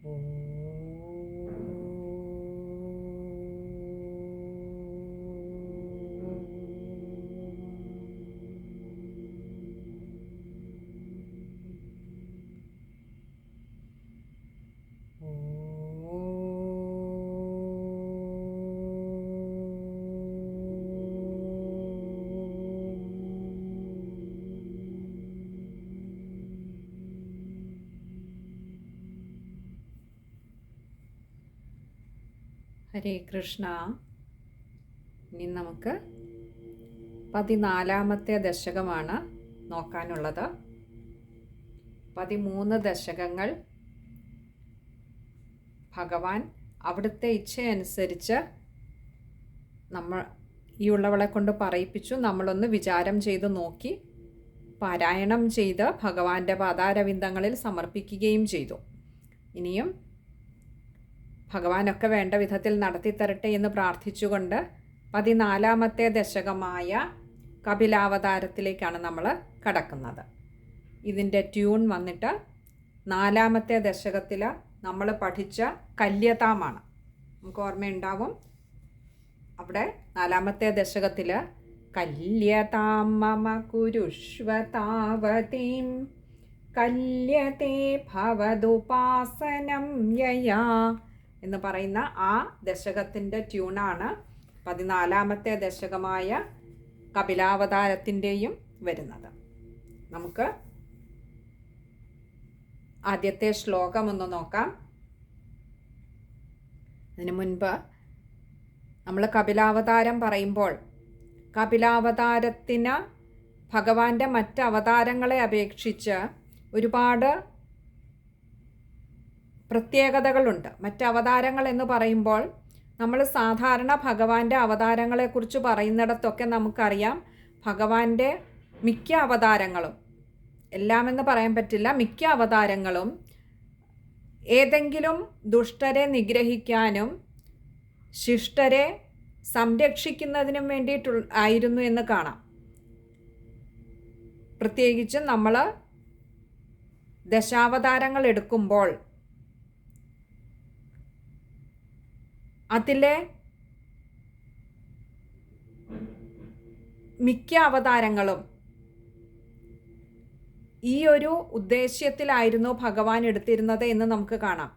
ഹരേ കൃഷ്ണ. ഇനി നമുക്ക് 14ാമത്തെ ദശകമാണ് നോക്കാനുള്ളത്. 13 ദശകങ്ങൾ ഭഗവാൻ അവിടുത്തെ ഇച്ഛയനുസരിച്ച് ഈ ഉള്ളവളെ കൊണ്ട് പറയിപ്പിച്ചു. നമ്മളൊന്ന് വിചാരം ചെയ്ത് നോക്കി പാരായണം ചെയ്ത് ഭഗവാന്റെ പാദാരവിന്ദങ്ങളിൽ സമർപ്പിക്കുകയും ചെയ്തു. ഇനിയും ഭഗവാനൊക്കെ വേണ്ട വിധത്തിൽ നടത്തിത്തരട്ടെ എന്ന് പ്രാർത്ഥിച്ചുകൊണ്ട് 14ാമത്തെ ദശകമായ കപിലാവതാരത്തിലേക്കാണ് നമ്മൾ കടക്കുന്നത്. ഇതിൻ്റെ ട്യൂൺ വന്നിട്ട് 4ാമത്തെ ദശകത്തിൽ നമ്മൾ പഠിച്ച കല്യതാമാണ്. നമുക്ക് ഓർമ്മയുണ്ടാവും. അവിടെ 4ാമത്തെ ദശകത്തിൽ കല്യതാം മമ കുരുഷ്വതാവതീം കല്യതേ ഭവദുപാസനം യയാ എന്ന് പറയുന്ന ആ ദശകത്തിൻ്റെ ട്യൂണാണ് 14ാമത്തെ ദശകമായ കപിലാവതാരത്തിൻ്റെയും വരുന്നത്. നമുക്ക് ആദ്യത്തെ ശ്ലോകം ഒന്ന് നോക്കാം. അതിനു മുൻപ് നമ്മൾ കപിലാവതാരം പറയുമ്പോൾ കപിലാവതാരത്തിന് ഭഗവാന്റെ മറ്റ് അവതാരങ്ങളെ അപേക്ഷിച്ച് ഒരുപാട് പ്രത്യേകതകളുണ്ട്. മറ്റ് അവതാരങ്ങൾ എന്ന് പറയുമ്പോൾ നമ്മൾ സാധാരണ ഭഗവാന്റെ അവതാരങ്ങളെക്കുറിച്ച് പറയുന്നിടത്തൊക്കെ നമുക്കറിയാം, ഭഗവാന്റെ മിക്ക അവതാരങ്ങളും, എല്ലാമെന്ന് പറയാൻ പറ്റില്ല, മിക്ക അവതാരങ്ങളും ഏതെങ്കിലും ദുഷ്ടരെ നിഗ്രഹിക്കാനും ശിഷ്ടരെ സംരക്ഷിക്കുന്നതിനും ആയിരുന്നു എന്ന് കാണാം. പ്രത്യേകിച്ചും നമ്മൾ ദശാവതാരങ്ങൾ എടുക്കുമ്പോൾ അതിലെ മിക്ക അവതാരങ്ങളും ഈ ഒരു ഉദ്ദേശ്യത്തിലായിരുന്നു ഭഗവാൻ എടുത്തിരുന്നത് എന്ന് നമുക്ക് കാണാം.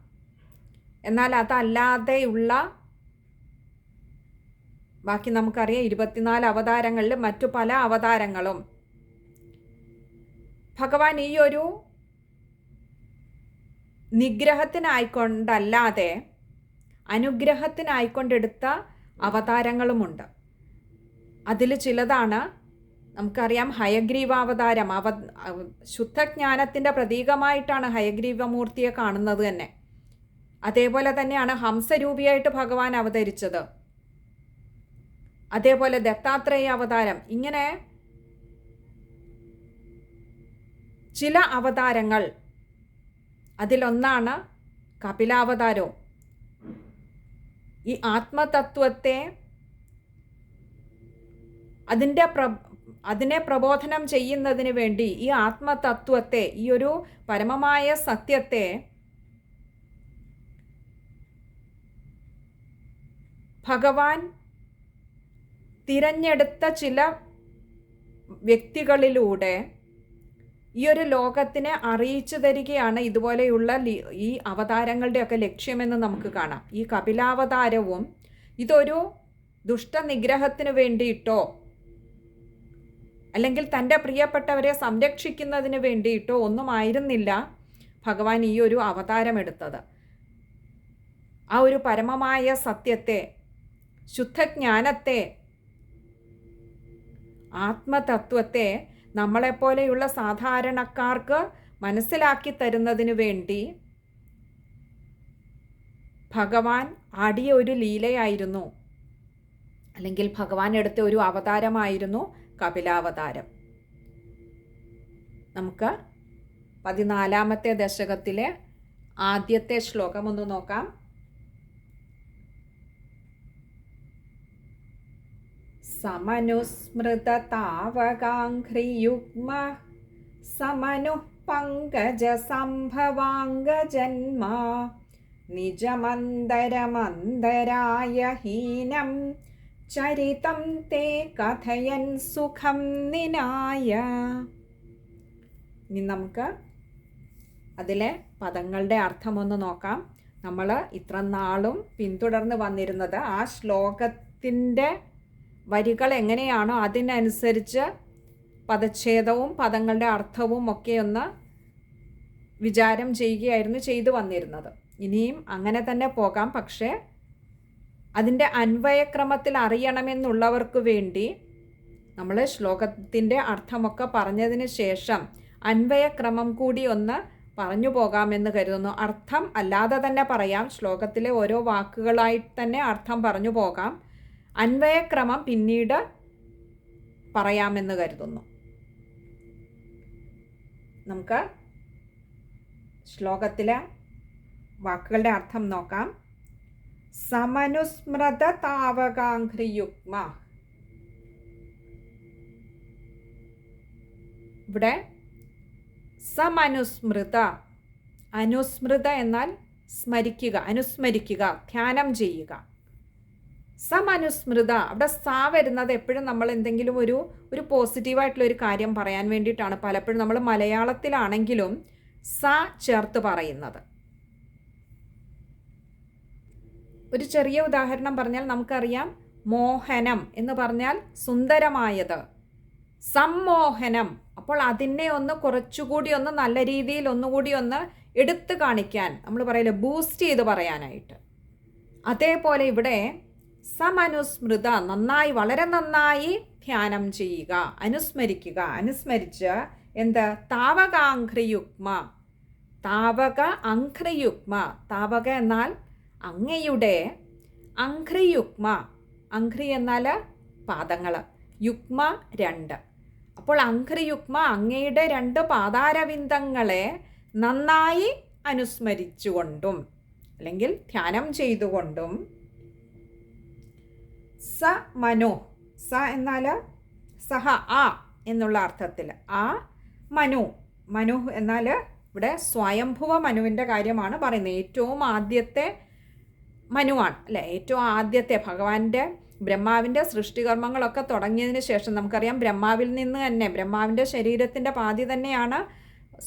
എന്നാൽ അതല്ലാതെയുള്ള ബാക്കി നമുക്കറിയാം 24 അവതാരങ്ങളിൽ മറ്റു പല അവതാരങ്ങളും ഭഗവാൻ ഈ ഒരു നിഗ്രഹത്തിനായിക്കൊണ്ടല്ലാതെ അനുഗ്രഹത്തിനായിക്കൊണ്ടെടുത്ത അവതാരങ്ങളുമുണ്ട്. അതിൽ ചിലതാണ് നമുക്കറിയാം. ഹയഗ്രീവാവതാരം ശുദ്ധജ്ഞാനത്തിൻ്റെ പ്രതീകമായിട്ടാണ് ഹയഗ്രീവമൂർത്തിയെ കാണുന്നത് തന്നെ. അതേപോലെ തന്നെയാണ് ഹംസരൂപിയായിട്ട് ഭഗവാൻ അവതരിച്ചത്. അതേപോലെ ദത്താത്രേയ അവതാരം. ഇങ്ങനെ ചില അവതാരങ്ങൾ, അതിലൊന്നാണ് കപിലാവതാരവും. ഈ ആത്മതത്വത്തെ അതിനെ പ്രബോധനം ചെയ്യുന്നതിന് വേണ്ടി ഈ ആത്മതത്വത്തെ, ഈ ഒരു പരമമായ സത്യത്തെ ഭഗവാൻ തിരഞ്ഞെടുത്ത ചില വ്യക്തികളിലൂടെ ഈ ഒരു ലോകത്തിനെ അറിയിച്ചു തരികയാണ് ഇതുപോലെയുള്ള ഈ അവതാരങ്ങളുടെയൊക്കെ ലക്ഷ്യമെന്ന് നമുക്ക് കാണാം. ഈ കപിലാവതാരവും ഇതൊരു ദുഷ്ടനിഗ്രഹത്തിന് വേണ്ടിയിട്ടോ അല്ലെങ്കിൽ തൻ്റെ പ്രിയപ്പെട്ടവരെ സംരക്ഷിക്കുന്നതിന് വേണ്ടിയിട്ടോ ഒന്നുമായിരുന്നില്ല ഭഗവാൻ ഈ ഒരു അവതാരം എടുത്തത്. ആ ഒരു പരമമായ സത്യത്തെ, ശുദ്ധജ്ഞാനത്തെ, ആത്മതത്വത്തെ നമ്മളെപ്പോലെയുള്ള സാധാരണക്കാർക്ക് മനസ്സിലാക്കി തരുന്നതിന് വേണ്ടി ഭഗവാൻ ആടിയ ഒരു ലീലയായിരുന്നു, അല്ലെങ്കിൽ ഭഗവാൻ എടുത്ത ഒരു അവതാരമായിരുന്നു കപിലാവതാരം. നമുക്ക് 14ാമത്തെ ദശകത്തിലെ ആദ്യത്തെ ശ്ലോകം ഒന്ന് നോക്കാം. സമനുസ്മൃതതാവകാംഘ്രിയുഗ്മ സമനുഃ പങ്കജസംഭവാംഗജന്മ നിജമന്തരമന്തരായ ഹീനം ചരിതം തേ കഥയൻ സുഖം നിനായ. ഇനി നമുക്ക് അതിലെ പദങ്ങളുടെ അർത്ഥമൊന്ന് നോക്കാം. നമ്മൾ ഇത്ര നാളും പിന്തുടർന്ന് വന്നിരുന്നത് ആ ശ്ലോകത്തിൻ്റെ വരികൾ എങ്ങനെയാണോ അതിനനുസരിച്ച് പദച്ഛേദവും പദങ്ങളുടെ അർത്ഥവും ഒക്കെ ഒന്ന് വിചാരം ചെയ്യുകയായിരുന്നു ചെയ്തു വന്നിരുന്നത്. ഇനിയും അങ്ങനെ തന്നെ പോകാം. പക്ഷേ അതിൻ്റെ അന്വയക്രമത്തിൽ അറിയണമെന്നുള്ളവർക്ക് വേണ്ടി നമ്മൾ ശ്ലോകത്തിൻ്റെ അർത്ഥമൊക്കെ പറഞ്ഞതിന് ശേഷം അന്വയക്രമം കൂടി ഒന്ന് പറഞ്ഞു പോകാമെന്ന് കരുതുന്നു. അർത്ഥം അല്ലാതെ തന്നെ പറയാം, ശ്ലോകത്തിലെ ഓരോ വാക്കുകളായിട്ട് തന്നെ അർത്ഥം പറഞ്ഞു പോകാം. അന്വയക്രമം പിന്നീട് പറയാമെന്ന് കരുതുന്നു. നമുക്ക് ശ്ലോകത്തിലെ വാക്കുകളുടെ അർത്ഥം നോക്കാം. സമനുസ്മൃത താവകാഘ്രിയുഗ്മ. ഇവിടെ സമനുസ്മൃത, അനുസ്മൃത എന്നാൽ സ്മരിക്കുക, അനുസ്മരിക്കുക, ധ്യാനം ചെയ്യുക. സമനുസ്മൃത, അവിടെ സ വരുന്നത് എപ്പോഴും നമ്മൾ എന്തെങ്കിലും ഒരു പോസിറ്റീവായിട്ടുള്ളൊരു കാര്യം പറയാൻ വേണ്ടിയിട്ടാണ് പലപ്പോഴും നമ്മൾ മലയാളത്തിലാണെങ്കിലും സ ചേർത്ത് പറയുന്നത്. ഒരു ചെറിയ ഉദാഹരണം പറഞ്ഞാൽ നമുക്കറിയാം, മോഹനം എന്ന് പറഞ്ഞാൽ സുന്ദരമായത്, സമ്മോഹനം. അപ്പോൾ അതിനെ ഒന്ന് കുറച്ചുകൂടി ഒന്ന് നല്ല രീതിയിൽ ഒന്നുകൂടി ഒന്ന് എടുത്തു കാണിക്കാൻ നമ്മൾ പറയില്ല, ബൂസ്റ്റ് ചെയ്ത് പറയാനായിട്ട്. അതേപോലെ ഇവിടെ സമനുസ്മൃത, നന്നായി, വളരെ നന്നായി ധ്യാനം ചെയ്യുക, അനുസ്മരിക്കുക. അനുസ്മരിച്ച് എന്ത്? താവകാഘ്രിയുഗ്മ, താവക അഘ്രിയുഗ്മ. താവക എന്നാൽ അങ്ങയുടെ, അഘ്രിയുഗ്മ, അഘ്രി എന്നാൽ പാദങ്ങൾ, യുഗ്മ 2. അപ്പോൾ അഘ്രിയുഗ്മ, അങ്ങയുടെ 2 പാദാരവിന്ദങ്ങളെ നന്നായി അനുസ്മരിച്ചുകൊണ്ടും അല്ലെങ്കിൽ ധ്യാനം ചെയ്തുകൊണ്ടും. സ മനു, സ എന്നാൽ സഹ, ആ എന്നുള്ള അർത്ഥത്തിൽ. ആ മനു, മനു എന്നാൽ ഇവിടെ സ്വയംഭുവ മനുവിൻ്റെ കാര്യമാണ് പറയുന്നത്. ഏറ്റവും ആദ്യത്തെ മനുവാണ് അല്ലേ, ഏറ്റവും ആദ്യത്തെ ഭഗവാന്റെ ബ്രഹ്മാവിൻ്റെ സൃഷ്ടികർമ്മങ്ങളൊക്കെ തുടങ്ങിയതിന് ശേഷം നമുക്കറിയാം, ബ്രഹ്മാവിൽ നിന്ന് തന്നെ, ബ്രഹ്മാവിൻ്റെ ശരീരത്തിൻ്റെ പാതി തന്നെയാണ്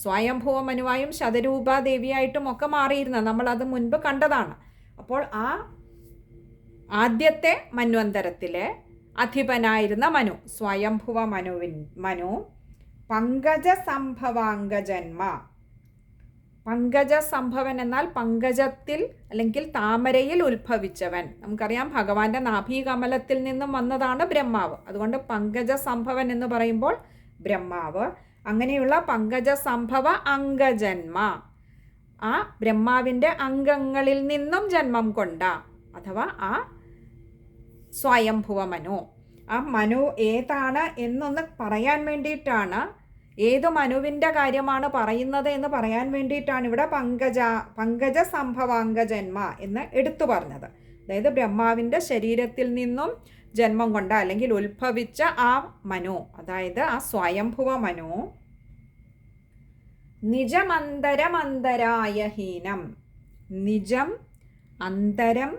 സ്വയംഭുവ മനുവായും ശതരൂപാദേവിയായിട്ടും ഒക്കെ മാറിയിരുന്നത്. നമ്മളത് മുൻപ് കണ്ടതാണ്. അപ്പോൾ ആ ആദ്യത്തെ മന്വന്തരത്തിലെ അധിപനായിരുന്ന മനു, സ്വയംഭുവ മനു പങ്കജ സംഭവാംഗജന്മ. പങ്കജ സംഭവൻ എന്നാൽ പങ്കജത്തിൽ അല്ലെങ്കിൽ താമരയിൽ ഉത്ഭവിച്ചവൻ. നമുക്കറിയാം, ഭഗവാന്റെ നാഭീകമലത്തിൽ നിന്നും വന്നതാണ് ബ്രഹ്മാവ്. അതുകൊണ്ട് പങ്കജ സംഭവൻ എന്ന് പറയുമ്പോൾ ബ്രഹ്മാവ്. അങ്ങനെയുള്ള പങ്കജ സംഭവ അംഗജന്മ, ആ ബ്രഹ്മാവിൻ്റെ അംഗങ്ങളിൽ നിന്നും ജന്മം കൊണ്ട, അഥവാ ആ സ്വയംഭുവ മനു. ആ മനു ഏതാണ് എന്നൊന്ന് പറയാൻ വേണ്ടിയിട്ടാണ്, ഏത് മനുവിൻ്റെ കാര്യമാണ് പറയുന്നത് എന്ന് പറയാൻ വേണ്ടിയിട്ടാണ് ഇവിടെ പങ്കജ സംഭവാംഗജന്മ എന്ന് എടുത്തു പറഞ്ഞത്. അതായത് ബ്രഹ്മാവിൻ്റെ ശരീരത്തിൽ നിന്നും ജന്മം കൊണ്ട അല്ലെങ്കിൽ ഉത്ഭവിച്ച ആ മനു, അതായത് ആ സ്വയംഭുവ മനു. നിജമന്തരമന്തരായ ഹീനം, നിജം, അന്തരം,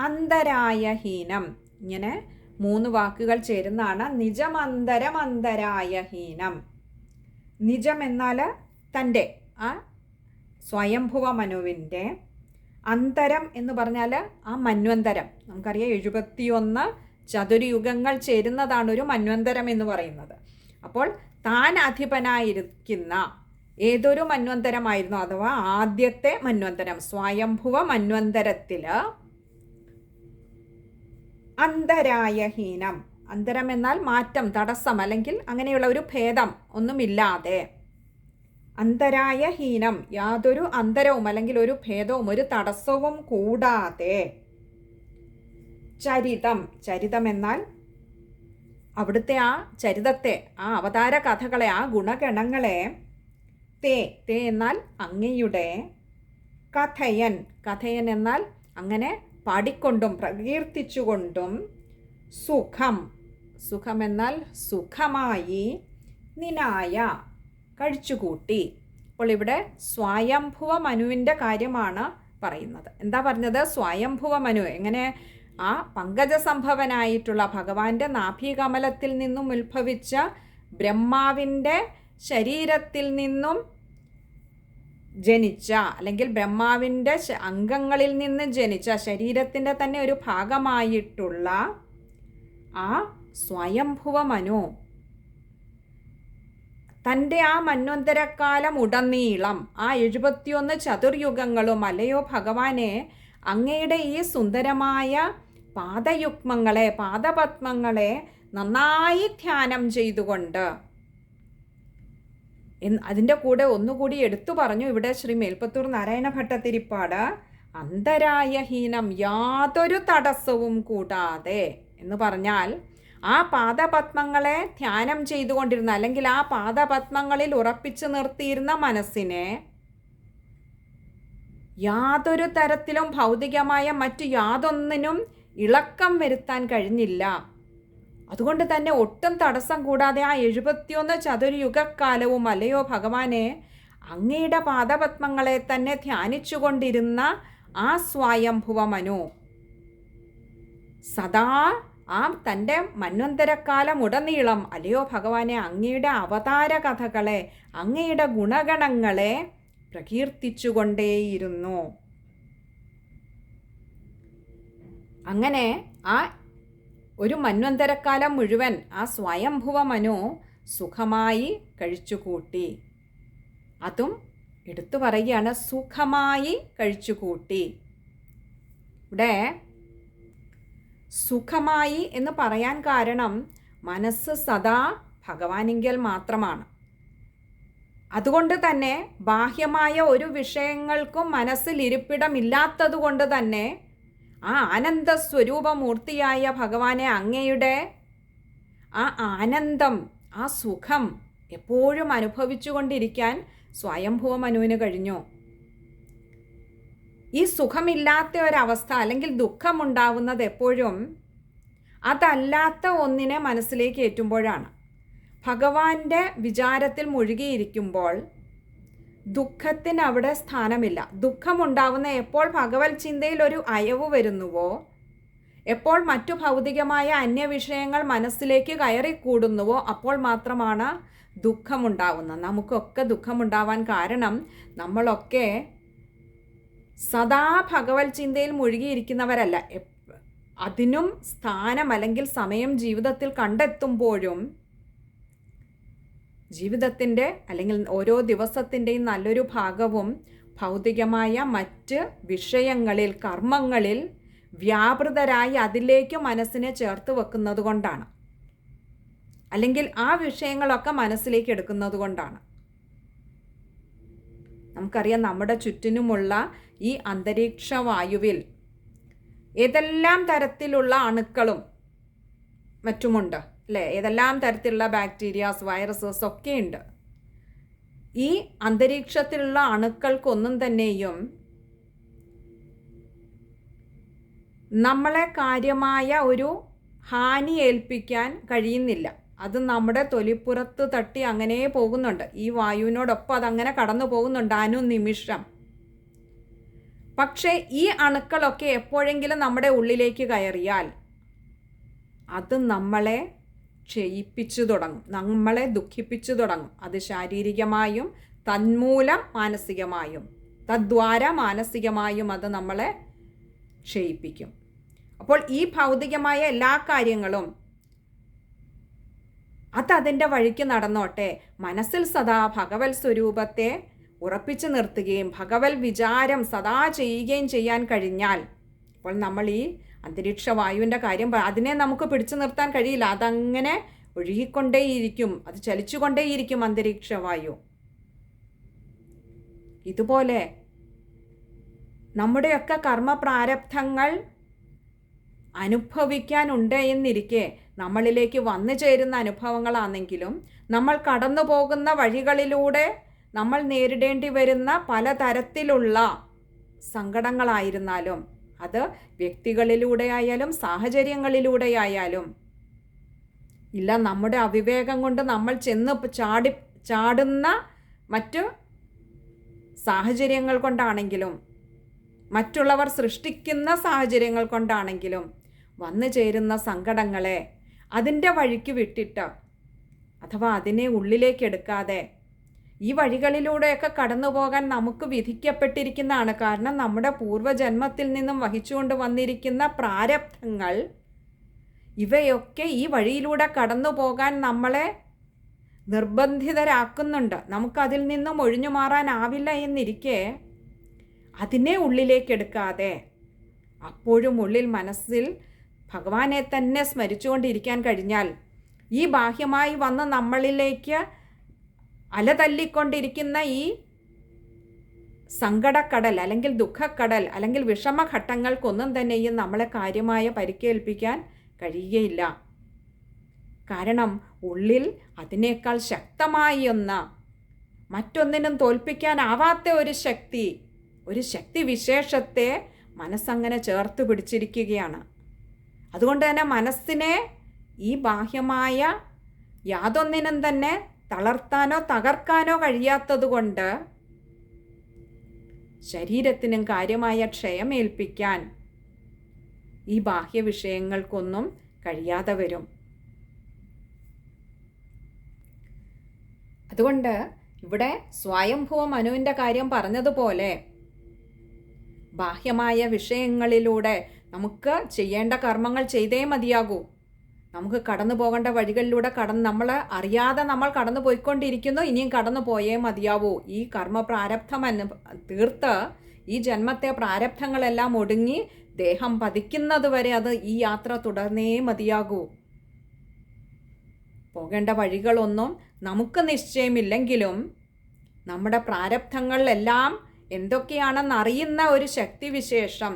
അന്തരായ ഹീനം, ഇങ്ങനെ 3 വാക്കുകൾ ചേരുന്നതാണ് നിജമന്തരമന്തരായ ഹീനം. നിജം എന്നാൽ തൻ്റെ, ആ സ്വയംഭുവ മനുവിൻ്റെ. അന്തരം എന്ന് പറഞ്ഞാൽ ആ മന്വന്തരം. നമുക്കറിയാം, 71 ചതുർയുഗങ്ങൾ ചേരുന്നതാണ് ഒരു മന്വന്തരം എന്ന് പറയുന്നത്. അപ്പോൾ താൻ അധിപനായിരിക്കുന്ന ഏതൊരു മന്വന്തരമായിരുന്നു, അഥവാ ആദ്യത്തെ മന്വന്തരം, സ്വയംഭുവ മന്വന്തരത്തിൽ അന്തരായ ഹീനം. അന്തരം എന്നാൽ മാറ്റം, തടസ്സം, അല്ലെങ്കിൽ അങ്ങനെയുള്ള ഒരു ഭേദം ഒന്നുമില്ലാതെ. അന്തരായ ഹീനം, യാതൊരു അന്തരവും അല്ലെങ്കിൽ ഒരു ഭേദവും ഒരു തടസ്സവും കൂടാതെ. ചരിതം, ചരിതം എന്നാൽ അവിടുത്തെ ആ ചരിതത്തെ, ആ അവതാര കഥകളെ, ആ ഗുണഗണങ്ങളെ. തേ, തേ എന്നാൽ അങ്ങയുടെ. കഥയൻ, കഥയൻ എന്നാൽ അങ്ങനെ പാടിക്കൊണ്ടും പ്രകീർത്തിച്ചുകൊണ്ടും. സുഖം, സുഖം എന്നാൽ സുഖമായി. നിനായ, കഴിച്ചുകൂട്ടി. അപ്പോൾ ഇവിടെ സ്വയംഭുവ മനുവിൻ്റെ കാര്യമാണ് പറയുന്നത്. എന്താ പറഞ്ഞത്? സ്വയംഭുവ മനു എങ്ങനെ ആ പങ്കജസംഭവനായിട്ടുള്ള ഭഗവാന്റെ നാഭീകമലത്തിൽ നിന്നും ഉത്ഭവിച്ച ബ്രഹ്മാവിൻ്റെ ശരീരത്തിൽ നിന്നും ജനിച്ച, അല്ലെങ്കിൽ ബ്രഹ്മാവിൻ്റെ അംഗങ്ങളിൽ നിന്ന് ജനിച്ച, ശരീരത്തിൻ്റെ തന്നെ ഒരു ഭാഗമായിട്ടുള്ള ആ സ്വയംഭുവ മനു തൻ്റെ ആ മന്വന്തരക്കാലം ഉടനീളം ആ 71 ചതുർയുഗങ്ങളും അല്ലയോ ഭഗവാനെ അങ്ങയുടെ ഈ സുന്ദരമായ പാദയുഗ്മങ്ങളെ, പാദപത്മങ്ങളെ നന്നായി ധ്യാനം ചെയ്തുകൊണ്ട്, അതിൻ്റെ കൂടെ ഒന്നുകൂടി എടുത്തു പറഞ്ഞു ഇവിടെ ശ്രീ മേൽപ്പത്തൂർ നാരായണ ഭട്ടതിരിപ്പാട്, അന്തരായഹീനം യാതൊരു തടസ്സവും കൂടാതെ എന്ന് പറഞ്ഞാൽ ആ പാദപത്മങ്ങളെ ധ്യാനം ചെയ്തുകൊണ്ടിരുന്ന, അല്ലെങ്കിൽ ആ പാദപത്മങ്ങളിൽ ഉറപ്പിച്ചു നിർത്തിയിരുന്ന മനസ്സിനെ യാതൊരു തരത്തിലും ഭൗതികമായ മറ്റു യാതൊന്നിനും ഇളക്കം വരുത്താൻ കഴിഞ്ഞില്ല. അതുകൊണ്ട് തന്നെ ഒട്ടും തടസ്സം കൂടാതെ ആ 71 ചതുർയുഗക്കാലവും അല്ലയോ ഭഗവാനെ അങ്ങയുടെ പാദപത്മങ്ങളെ തന്നെ ധ്യാനിച്ചുകൊണ്ടിരുന്ന ആ സ്വയംഭുവ മനു സദാ ആ തൻ്റെ മന്വന്തരക്കാലം ഉടനീളം അല്ലയോ ഭഗവാനെ അങ്ങയുടെ അവതാര കഥകളെ, അങ്ങയുടെ ഗുണഗണങ്ങളെ പ്രകീർത്തിച്ചുകൊണ്ടേയിരുന്നു. അങ്ങനെ ആ ഒരു മന്വന്തരക്കാലം മുഴുവൻ ആ സ്വയംഭുവ മനു സുഖമായി കഴിച്ചുകൂട്ടി. അതും എടുത്തു പറയുകയാണ്, സുഖമായി കഴിച്ചുകൂട്ടി. ഇവിടെ സുഖമായി എന്ന് പറയാൻ കാരണം മനസ്സ് സദാ ഭഗവാനിങ്കൽ മാത്രമാണ്. അതുകൊണ്ട് തന്നെ ബാഹ്യമായ ഒരു വിഷയങ്ങൾക്കും മനസ്സിൽ ഇരിപ്പിടമില്ലാത്തത് കൊണ്ട് തന്നെ ആ ആനന്ദ സ്വരൂപമൂർത്തിയായ ഭഗവാനെ അങ്ങയുടെ ആ ആനന്ദം, ആ സുഖം എപ്പോഴും അനുഭവിച്ചു കൊണ്ടിരിക്കാൻ സ്വയംഭുവ മനുവിന് കഴിഞ്ഞു. ഈ സുഖമില്ലാത്ത ഒരവസ്ഥ അല്ലെങ്കിൽ ദുഃഖമുണ്ടാവുന്നത് എപ്പോഴും അതല്ലാത്ത ഒന്നിനെ മനസ്സിലേക്ക് ഏറ്റുമ്പോഴാണ്. ഭഗവാന്റെ വിചാരത്തിൽ മുഴുകിയിരിക്കുമ്പോൾ ദുഃഖത്തിന് അവിടെ സ്ഥാനമില്ല. ദുഃഖമുണ്ടാവുന്ന എപ്പോൾ ഭഗവത് ചിന്തയിൽ ഒരു അയവ് വരുന്നുവോ, എപ്പോൾ മറ്റു ഭൗതികമായ അന്യവിഷയങ്ങൾ മനസ്സിലേക്ക് കയറിക്കൂടുന്നുവോ അപ്പോൾ മാത്രമാണ് ദുഃഖമുണ്ടാവുന്നത്. നമുക്കൊക്കെ ദുഃഖമുണ്ടാവാൻ കാരണം നമ്മളൊക്കെ സദാ ഭഗവത് ചിന്തയിൽ മുഴുകിയിരിക്കുന്നവരല്ല. അതിനും സ്ഥാനം അല്ലെങ്കിൽ സമയം ജീവിതത്തിൽ കണ്ടെത്തുമ്പോഴും ജീവിതത്തിൻ്റെ അല്ലെങ്കിൽ ഓരോ ദിവസത്തിൻ്റെയും നല്ലൊരു ഭാഗവും ഭൗതികമായ മറ്റ് വിഷയങ്ങളിൽ, കർമ്മങ്ങളിൽ വ്യാപൃതരായി അതിലേക്ക് മനസ്സിനെ ചേർത്ത് വെക്കുന്നത് കൊണ്ടാണ്, അല്ലെങ്കിൽ ആ വിഷയങ്ങളൊക്കെ മനസ്സിലേക്ക് എടുക്കുന്നത് കൊണ്ടാണ്. നമുക്കറിയാം നമ്മുടെ ചുറ്റിനുമുള്ള ഈ അന്തരീക്ഷ വായുവിൽ ഏതെല്ലാം തരത്തിലുള്ള അണുക്കളും മറ്റുമുണ്ട് അല്ലേ? ഏതെല്ലാം തരത്തിലുള്ള ബാക്ടീരിയാസ്, വൈറസസ് ഒക്കെ ഉണ്ട്. ഈ അന്തരീക്ഷത്തിലുള്ള അണുക്കൾക്കൊന്നും തന്നെയും നമ്മളെ കാര്യമായ ഒരു ഹാനി ഏൽപ്പിക്കാൻ കഴിയുന്നില്ല. അത് നമ്മുടെ തൊലിപ്പുറത്ത് തട്ടി അങ്ങനെ പോകുന്നുണ്ട്. ഈ വായുവിനോടൊപ്പം അതങ്ങനെ കടന്നു പോകുന്നുണ്ട് അനുനിമിഷം. പക്ഷേ ഈ അണുക്കളൊക്കെ എപ്പോഴെങ്കിലും നമ്മുടെ ഉള്ളിലേക്ക് കയറിയാൽ അത് നമ്മളെ ക്ഷയിപ്പിച്ചു തുടങ്ങും, നമ്മളെ ദുഃഖിപ്പിച്ചു തുടങ്ങും. അത് ശാരീരികമായും തന്മൂലം മാനസികമായും, തദ്വാര മാനസികമായും അത് നമ്മളെ ക്ഷയിപ്പിക്കും. അപ്പോൾ ഈ ഭൗതികമായ എല്ലാ കാര്യങ്ങളും അതതിൻ്റെ വഴിക്ക് നടന്നോട്ടെ. മനസ്സിൽ സദാ ഭഗവത് സ്വരൂപത്തെ ഉറപ്പിച്ചു നിർത്തുകയും ഭഗവത് വിചാരം സദാ ചെയ്യുകയും ചെയ്യാൻ കഴിഞ്ഞാൽ, അപ്പോൾ നമ്മൾ ഈ അന്തരീക്ഷ വായുവിൻ്റെ കാര്യം അതിനെ നമുക്ക് പിടിച്ചു നിർത്താൻ കഴിയില്ല. അതങ്ങനെ ഒഴുകിക്കൊണ്ടേയിരിക്കും, അത് ചലിച്ചുകൊണ്ടേയിരിക്കും അന്തരീക്ഷ വായു. ഇതുപോലെ നമ്മുടെയൊക്കെ കർമ്മപ്രാരബ്ധങ്ങൾ അനുഭവിക്കാനുണ്ട് എന്നിരിക്കെ നമ്മളിലേക്ക് വന്നു ചേരുന്ന അനുഭവങ്ങളാണെങ്കിലും നമ്മൾ കടന്നു പോകുന്ന വഴികളിലൂടെ നമ്മൾ നേരിടേണ്ടി വരുന്ന പലതരത്തിലുള്ള സങ്കടങ്ങളായിരുന്നാലും, അത് വ്യക്തികളിലൂടെ ആയാലും സാഹചര്യങ്ങളിലൂടെ ഇല്ല നമ്മുടെ അവിവേകം കൊണ്ട് നമ്മൾ ചെന്ന് ചാടുന്ന മറ്റു സാഹചര്യങ്ങൾ കൊണ്ടാണെങ്കിലും മറ്റുള്ളവർ സൃഷ്ടിക്കുന്ന സാഹചര്യങ്ങൾ കൊണ്ടാണെങ്കിലും വന്നു ചേരുന്ന സങ്കടങ്ങളെ അതിൻ്റെ വഴിക്ക് വിട്ടിട്ട്, അഥവാ അതിനെ ഉള്ളിലേക്കെടുക്കാതെ ഈ വഴികളിലൂടെയൊക്കെ കടന്നു പോകാൻ നമുക്ക് വിധിക്കപ്പെട്ടിരിക്കുന്നതാണ്. കാരണം നമ്മുടെ പൂർവ്വജന്മത്തിൽ നിന്നും വഹിച്ചുകൊണ്ട് വന്നിരിക്കുന്ന പ്രാരബ്ധങ്ങൾ ഇവയൊക്കെ ഈ വഴിയിലൂടെ കടന്നു പോകാൻ നമ്മളെ നിർബന്ധിതരാക്കുന്നുണ്ട്. നമുക്കതിൽ നിന്നും ഒഴിഞ്ഞു മാറാനാവില്ല എന്നിരിക്കെ അതിനെ ഉള്ളിലേക്കെടുക്കാതെ അപ്പോഴും ഉള്ളിൽ മനസ്സിൽ ഭഗവാനെ തന്നെ സ്മരിച്ചുകൊണ്ടിരിക്കാൻ കഴിഞ്ഞാൽ ഈ ബാഹ്യമായി വന്ന് നമ്മളിലേക്ക് അലതല്ലിക്കൊണ്ടിരിക്കുന്ന ഈ സങ്കടക്കടൽ അല്ലെങ്കിൽ ദുഃഖക്കടൽ അല്ലെങ്കിൽ വിഷമഘട്ടങ്ങൾക്കൊന്നും തന്നെയും നമ്മളെ കാര്യമായ പരിക്കേൽപ്പിക്കാൻ കഴിയുകയില്ല. കാരണം ഉള്ളിൽ അതിനേക്കാൾ ശക്തമായി മറ്റൊന്നിനും തോൽപ്പിക്കാനാവാത്ത ഒരു ശക്തി വിശേഷത്തെ മനസ്സങ്ങനെ ചേർത്ത് പിടിച്ചിരിക്കുകയാണ്. അതുകൊണ്ട് തന്നെ മനസ്സിനെ ഈ ബാഹ്യമായ യാതൊന്നിനും തന്നെ തളർത്താനോ തകർക്കാനോ കഴിയാത്തതുകൊണ്ട് ശരീരത്തിനും കാര്യമായ ക്ഷയമേൽപ്പിക്കാൻ ഈ ബാഹ്യ വിഷയങ്ങൾക്കൊന്നും കഴിയാതെ വരും. അതുകൊണ്ട് ഇവിടെ സ്വയംഭുവ മനുവിൻ്റെ കാര്യം പറഞ്ഞതുപോലെ ബാഹ്യമായ വിഷയങ്ങളിലൂടെ നമുക്ക് ചെയ്യേണ്ട കർമ്മങ്ങൾ ചെയ്തേ മതിയാകൂ. നമുക്ക് കടന്നു പോകേണ്ട വഴികളിലൂടെ നമ്മൾ അറിയാതെ നമ്മൾ കടന്നു പോയിക്കൊണ്ടിരിക്കുന്നു, ഇനിയും കടന്നു പോയേ മതിയാവൂ. ഈ കർമ്മ പ്രാരബ്ധം തീർത്ത് ഈ ജന്മത്തെ പ്രാരബ്ധങ്ങളെല്ലാം ഒടുങ്ങി ദേഹം പതിക്കുന്നത് വരെ ഈ യാത്ര തുടർന്നേ മതിയാകൂ. പോകേണ്ട വഴികളൊന്നും നമുക്ക് നിശ്ചയമില്ലെങ്കിലും നമ്മുടെ പ്രാരബ്ധങ്ങളിലെല്ലാം എന്തൊക്കെയാണെന്നറിയുന്ന ഒരു ശക്തിവിശേഷം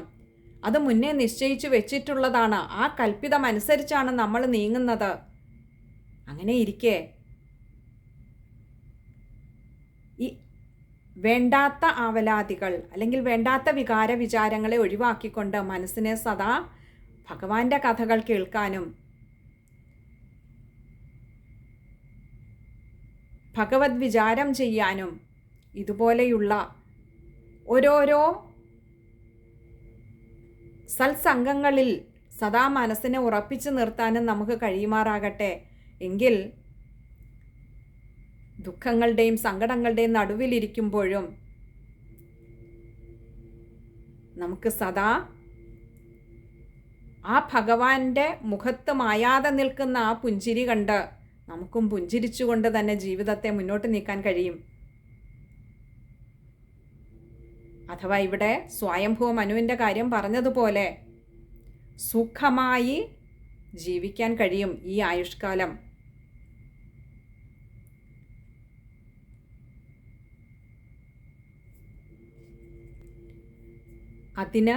അത് മുന്നേ നിശ്ചയിച്ചു വെച്ചിട്ടുള്ളതാണ്. ആ കൽപ്പിതമനുസരിച്ചാണ് നമ്മൾ നീങ്ങുന്നത്. അങ്ങനെ ഇരിക്കെ ഈ വേണ്ടാത്ത ആവലാതികൾ അല്ലെങ്കിൽ വേണ്ടാത്ത വികാര വിചാരങ്ങളെ ഒഴിവാക്കിക്കൊണ്ട് മനസ്സിനെ സദാ ഭഗവാന്റെ കഥകൾ കേൾക്കാനും ഭഗവത് വിചാരം ചെയ്യാനും ഇതുപോലെയുള്ള ഓരോരോ സത്സംഗങ്ങളിൽ സദാ മനസ്സിനെ ഉറപ്പിച്ചു നിർത്താനും നമുക്ക് കഴിയുമാറാകട്ടെ. എങ്കിൽ ദുഃഖങ്ങളുടെയും സങ്കടങ്ങളുടെയും നടുവിലിരിക്കുമ്പോഴും നമുക്ക് സദാ ആ ഭഗവാന്റെ മുഖത്ത് മായാതെ നിൽക്കുന്ന ആ പുഞ്ചിരി കണ്ട് നമുക്കും പുഞ്ചിരിച്ചുകൊണ്ട് തന്നെ ജീവിതത്തെ മുന്നോട്ട് നീക്കാൻ കഴിയും. അഥവാ ഇവിടെ സ്വയംഭുവ മനുവിൻ്റെ കാര്യം പറഞ്ഞതുപോലെ സുഖമായി ജീവിക്കാൻ കഴിയും ഈ ആയുഷ്കാലം. അതിന്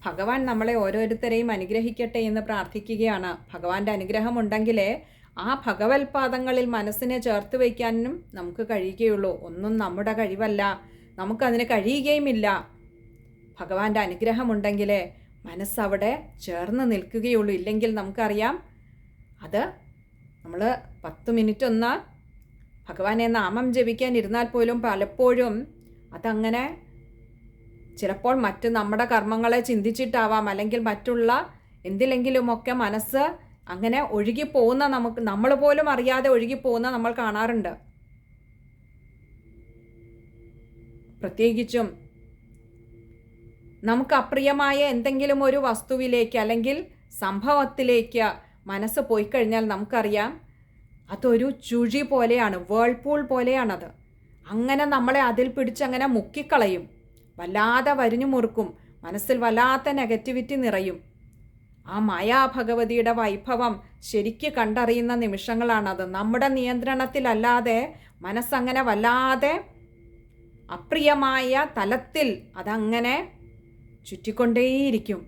ഭഗവാൻ നമ്മളെ ഓരോരുത്തരെയും അനുഗ്രഹിക്കട്ടെ എന്ന് പ്രാർത്ഥിക്കുകയാണ്. ഭഗവാന്റെ അനുഗ്രഹമുണ്ടെങ്കിലേ ആ ഭഗവത്പാദങ്ങളിൽ മനസ്സിനെ ചേർത്ത് വയ്ക്കാനും നമുക്ക് കഴിയുകയുള്ളൂ. ഒന്നും നമ്മുടെ കഴിവല്ല, നമുക്കതിന് കഴിയുകയുമില്ല. ഭഗവാന്റെ അനുഗ്രഹമുണ്ടെങ്കിലേ മനസ്സവിടെ ചേർന്ന് നിൽക്കുകയുള്ളൂ. ഇല്ലെങ്കിൽ നമുക്കറിയാം, അത് നമ്മൾ 10 മിനിറ്റ് ഭഗവാനെ നാമം ജപിക്കാൻ ഇരുന്നാൽ പോലും പലപ്പോഴും അതങ്ങനെ ചിലപ്പോൾ നമ്മുടെ കർമ്മങ്ങളെ ചിന്തിച്ചിട്ടാവാം, അല്ലെങ്കിൽ മറ്റുള്ള എന്തിലെങ്കിലുമൊക്കെ മനസ്സ് അങ്ങനെ ഒഴുകിപ്പോകുന്ന നമ്മൾ പോലും അറിയാതെ ഒഴുകിപ്പോകുന്ന നമ്മൾ കാണാറുണ്ട്. പ്രത്യേകിച്ചും നമുക്ക് അപ്രിയമായ എന്തെങ്കിലും ഒരു വസ്തുവിലേക്ക് അല്ലെങ്കിൽ സംഭവത്തിലേക്ക് മനസ്സ് പോയി കഴിഞ്ഞാൽ നമുക്കറിയാം അതൊരു ചുഴി പോലെയാണ്, വേൾപൂൾ പോലെയാണത്. അങ്ങനെ നമ്മളെ അതിൽ പിടിച്ചങ്ങനെ മുക്കിക്കളയും, വല്ലാതെ വരിഞ്ഞു മുറുക്കും, മനസ്സിൽ വല്ലാത്ത നെഗറ്റിവിറ്റി നിറയും. ആ മായാഭഗവതിയുടെ വൈഭവം ശരിക്ക് കണ്ടറിയുന്ന നിമിഷങ്ങളാണത്. നമ്മുടെ നിയന്ത്രണത്തിലല്ലാതെ മനസ്സങ്ങനെ വല്ലാതെ അപ്രിയമായ തലത്തിൽ അതങ്ങനെ ചുറ്റിക്കൊണ്ടേയിരിക്കും.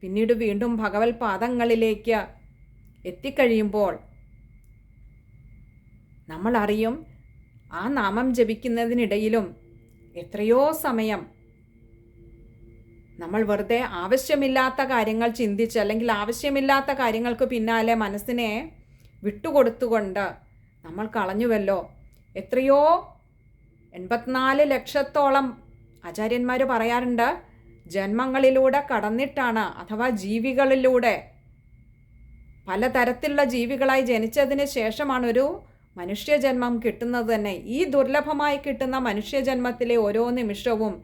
പിന്നീട് വീണ്ടും ഭഗവത് പാദങ്ങളിലേക്ക് എത്തിക്കഴിയുമ്പോൾ നമ്മൾ അറിയും, ആ നാമം ജപിക്കുന്നതിനിടയിലും എത്രയോ സമയം നമ്മൾ വെറുതെ ആവശ്യമില്ലാത്ത കാര്യങ്ങൾ ചിന്തിച്ച് അല്ലെങ്കിൽ ആവശ്യമില്ലാത്ത കാര്യങ്ങൾക്ക് പിന്നാലെ മനസ്സിനെ വിട്ടുകൊടുത്തുകൊണ്ട് നമ്മൾ കളഞ്ഞുവല്ലോ. എത്രയോ 84 ലക്ഷത്തോളം ആചാര്യന്മാർ പറയാറുണ്ട്, ജന്മങ്ങളിലൂടെ കടന്നിട്ടാണ്, അഥവാ ജീവികളിലൂടെ പലതരത്തിലുള്ള ജീവികളായി ജനിച്ചതിന് ശേഷമാണ് ഒരു മനുഷ്യജന്മം കിട്ടുന്നത് തന്നെ. ഈ ദുർലഭമായി കിട്ടുന്ന മനുഷ്യജന്മത്തിലെ ഓരോ നിമിഷവും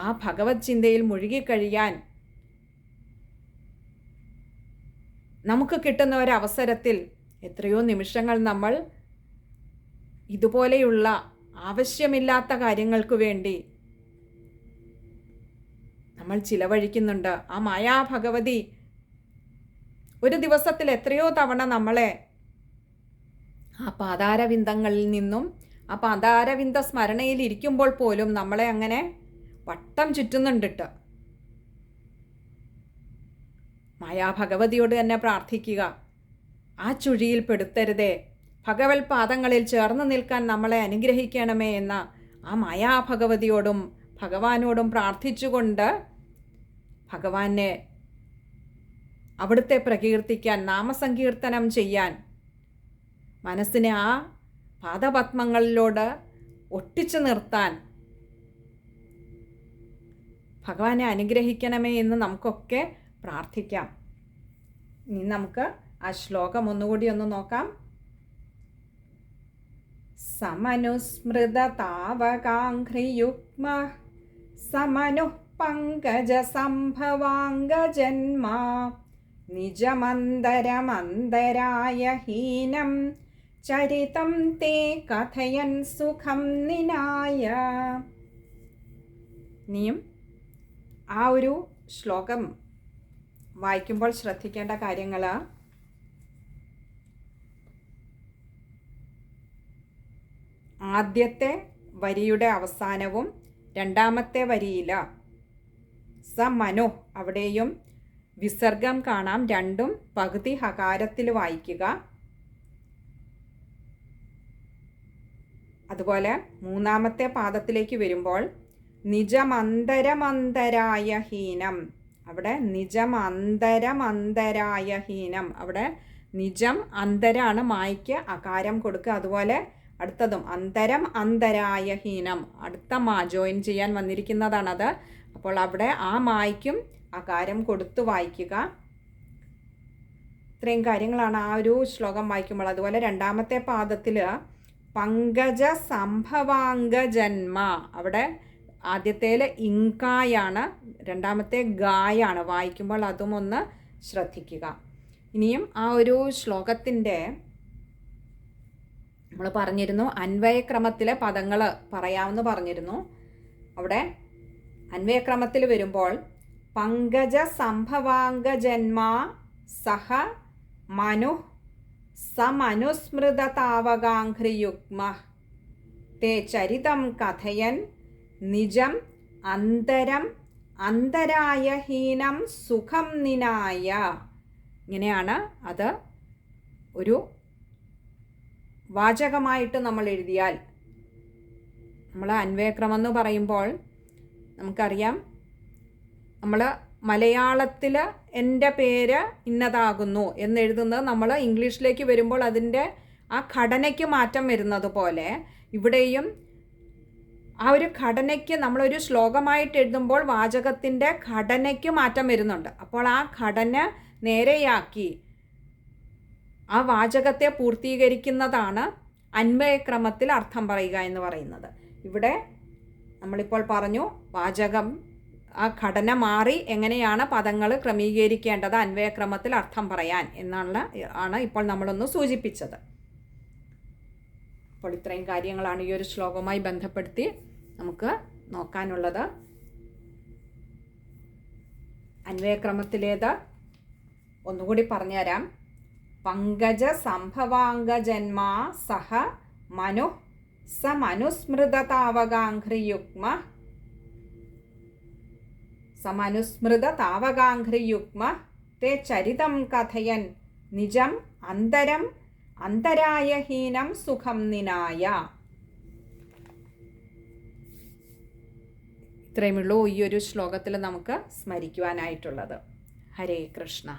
ആ ഭഗവത് ചിന്തയിൽ മുഴുകിക്കഴിയാൻ നമുക്ക് കിട്ടുന്ന ഒരവസരത്തിൽ എത്രയോ നിമിഷങ്ങൾ നമ്മൾ ഇതുപോലെയുള്ള ആവശ്യമില്ലാത്ത കാര്യങ്ങൾക്ക് വേണ്ടി നമ്മൾ ചിലവഴിക്കുന്നുണ്ട്. ആ മായാഭഗവതി ഒരു ദിവസത്തിൽ എത്രയോ തവണ നമ്മളെ ആ പാതാരവിന്ദങ്ങളിൽ നിന്നും, ആ പാതാരവിന്ദ സ്മരണയിൽ ഇരിക്കുമ്പോൾ പോലും നമ്മളെ അങ്ങനെ വട്ടം ചുറ്റുന്നുണ്ടിട്ട്. മായാഭഗവതിയോട് തന്നെ പ്രാർത്ഥിക്കുക, ആ ചുഴിയിൽ പെടുത്തരുതേ, ഭഗവത് പാദങ്ങളിൽ ചേർന്ന് നിൽക്കാൻ നമ്മളെ അനുഗ്രഹിക്കണമേ എന്ന ആ മായാഭഗവതിയോടും ഭഗവാനോടും പ്രാർത്ഥിച്ചുകൊണ്ട് ഭഗവാനെ അവിടുത്തെ പ്രകീർത്തിക്കാൻ, നാമസങ്കീർത്തനം ചെയ്യാൻ, മനസ്സിനെ ആ പാദപത്മങ്ങളിലോട് ഒട്ടിച്ചു നിർത്താൻ ഭഗവാനെ അനുഗ്രഹിക്കണമേ എന്ന് നമുക്കൊക്കെ പ്രാർത്ഥിക്കാം. ഇനി നമുക്ക് ആ ശ്ലോകം ഒന്നുകൂടി ഒന്ന് നോക്കാം. സമനുസ്മൃത താവകാഘ്രിയുഗ്മ സമനു പങ്കജ സംഭവാംഗജന്മാ നിജമന്തരമന്തരായ ഹീനം ചരിതം തേ കഥയൻ സുഖം നിനായ. ഇനിയും ആ ഒരു ശ്ലോകം വായിക്കുമ്പോൾ ശ്രദ്ധിക്കേണ്ട കാര്യങ്ങൾ, ആദ്യത്തെ വരിയുടെ അവസാനവും രണ്ടാമത്തെ വരിയിൽ സമനു അവിടെയും വിസർഗം കാണാം. രണ്ടും പകുതി ഹകാരത്തിൽ വായിക്കുക. അതുപോലെ മൂന്നാമത്തെ പാദത്തിലേക്ക് വരുമ്പോൾ നിജമന്തരമന്തരായ ഹീനം, അവിടെ നിജമന്തരമന്തരായ ഹീനം, അവിടെ നിജം അന്തരാണ്, മായ്ക്ക് അകാരം കൊടുക്കുക. അതുപോലെ അടുത്തതും അന്തരം അന്തരായ ഹീനം, അടുത്ത മാ ജോയിൻ ചെയ്യാൻ വന്നിരിക്കുന്നതാണത്. അപ്പോൾ അവിടെ ആ മായ്ക്കും അകാരം കൊടുത്ത് വായിക്കുക. ഇത്രയും കാര്യങ്ങളാണ് ആ ഒരു ശ്ലോകം വായിക്കുമ്പോൾ. അതുപോലെ രണ്ടാമത്തെ പാദത്തിൽ പങ്കജ സംഭവാംഗജന്മ, അവിടെ ആദ്യത്തേൽ ഇങ്കായാണ്, രണ്ടാമത്തെ ഗായാണ് വായിക്കുമ്പോൾ, അതും ഒന്ന് ശ്രദ്ധിക്കുക. ഇനിയും ആ ഒരു ശ്ലോകത്തിൻ്റെ നമ്മൾ പറഞ്ഞിരുന്നു അന്വയക്രമത്തിലെ പദങ്ങൾ പറയാമെന്ന് പറഞ്ഞിരുന്നു. അവിടെ അന്വയക്രമത്തിൽ വരുമ്പോൾ പങ്കജ സംഭവാംഗജന്മാ സഹ മനു സമനുസ്മൃത താവകാഘ്രിയുഗ്മ തേ ചരിതം കഥയൻ നിജം അന്തരം അന്തരായ ഹീനം സുഖം നിനായ. ഇങ്ങനെയാണ് അത് ഒരു വാചകമായിട്ട് നമ്മൾ എഴുതിയാൽ. നമ്മൾ അന്വയക്രമം എന്ന് പറയുമ്പോൾ നമുക്കറിയാം, നമ്മൾ മലയാളത്തിൽ എൻ്റെ പേര് ഇന്നതാകുന്നു എന്നെഴുതുന്നത് നമ്മൾ ഇംഗ്ലീഷിലേക്ക് വരുമ്പോൾ അതിൻ്റെ ആ ഘടനയ്ക്ക് മാറ്റം വരുന്നത് പോലെ ഇവിടെയും ആ ഒരു ഘടനയ്ക്ക്, നമ്മളൊരു ശ്ലോകമായിട്ട് എഴുതുമ്പോൾ വാചകത്തിൻ്റെ ഘടനയ്ക്ക് മാറ്റം വരുന്നുണ്ട്. അപ്പോൾ ആ ഘടന നേരെയാക്കി ആ വാചകത്തെ പൂർത്തീകരിക്കുന്നതാണ് അന്വയക്രമത്തിൽ അർത്ഥം പറയുക എന്ന് പറയുന്നത്. ഇവിടെ നമ്മളിപ്പോൾ പറഞ്ഞു വാചകം ആ ഘടന മാറി എങ്ങനെയാണ് പദങ്ങൾ ക്രമീകരിക്കേണ്ടത് അന്വയക്രമത്തിൽ അർത്ഥം പറയാൻ ആണ് ഇപ്പോൾ നമ്മളൊന്ന് സൂചിപ്പിച്ചത്. അപ്പോൾ ഇത്രയും കാര്യങ്ങളാണ് ഈ ഒരു ശ്ലോകവുമായി ബന്ധപ്പെടുത്തി നമുക്ക് നോക്കാനുള്ളത്. അന്വയക്രമത്തിലേത് ഒന്നുകൂടി പറഞ്ഞുതരാം. പങ്കജ സംഭവാംഗജന്മാ സഹ മനു സമനുസ്മൃത താവകാഘ്രിയുഗ്മ തേ ചരിതം കഥയൻ നിജം അന്തരം അന്തരായ ഹീനം സുഖം നിനായ. ഇത്രയുമുള്ളൂ ഈ ഒരു ശ്ലോകത്തിൽ നമുക്ക് സ്മരിക്കുവാനായിട്ടുള്ളത്. ഹരേ കൃഷ്ണ.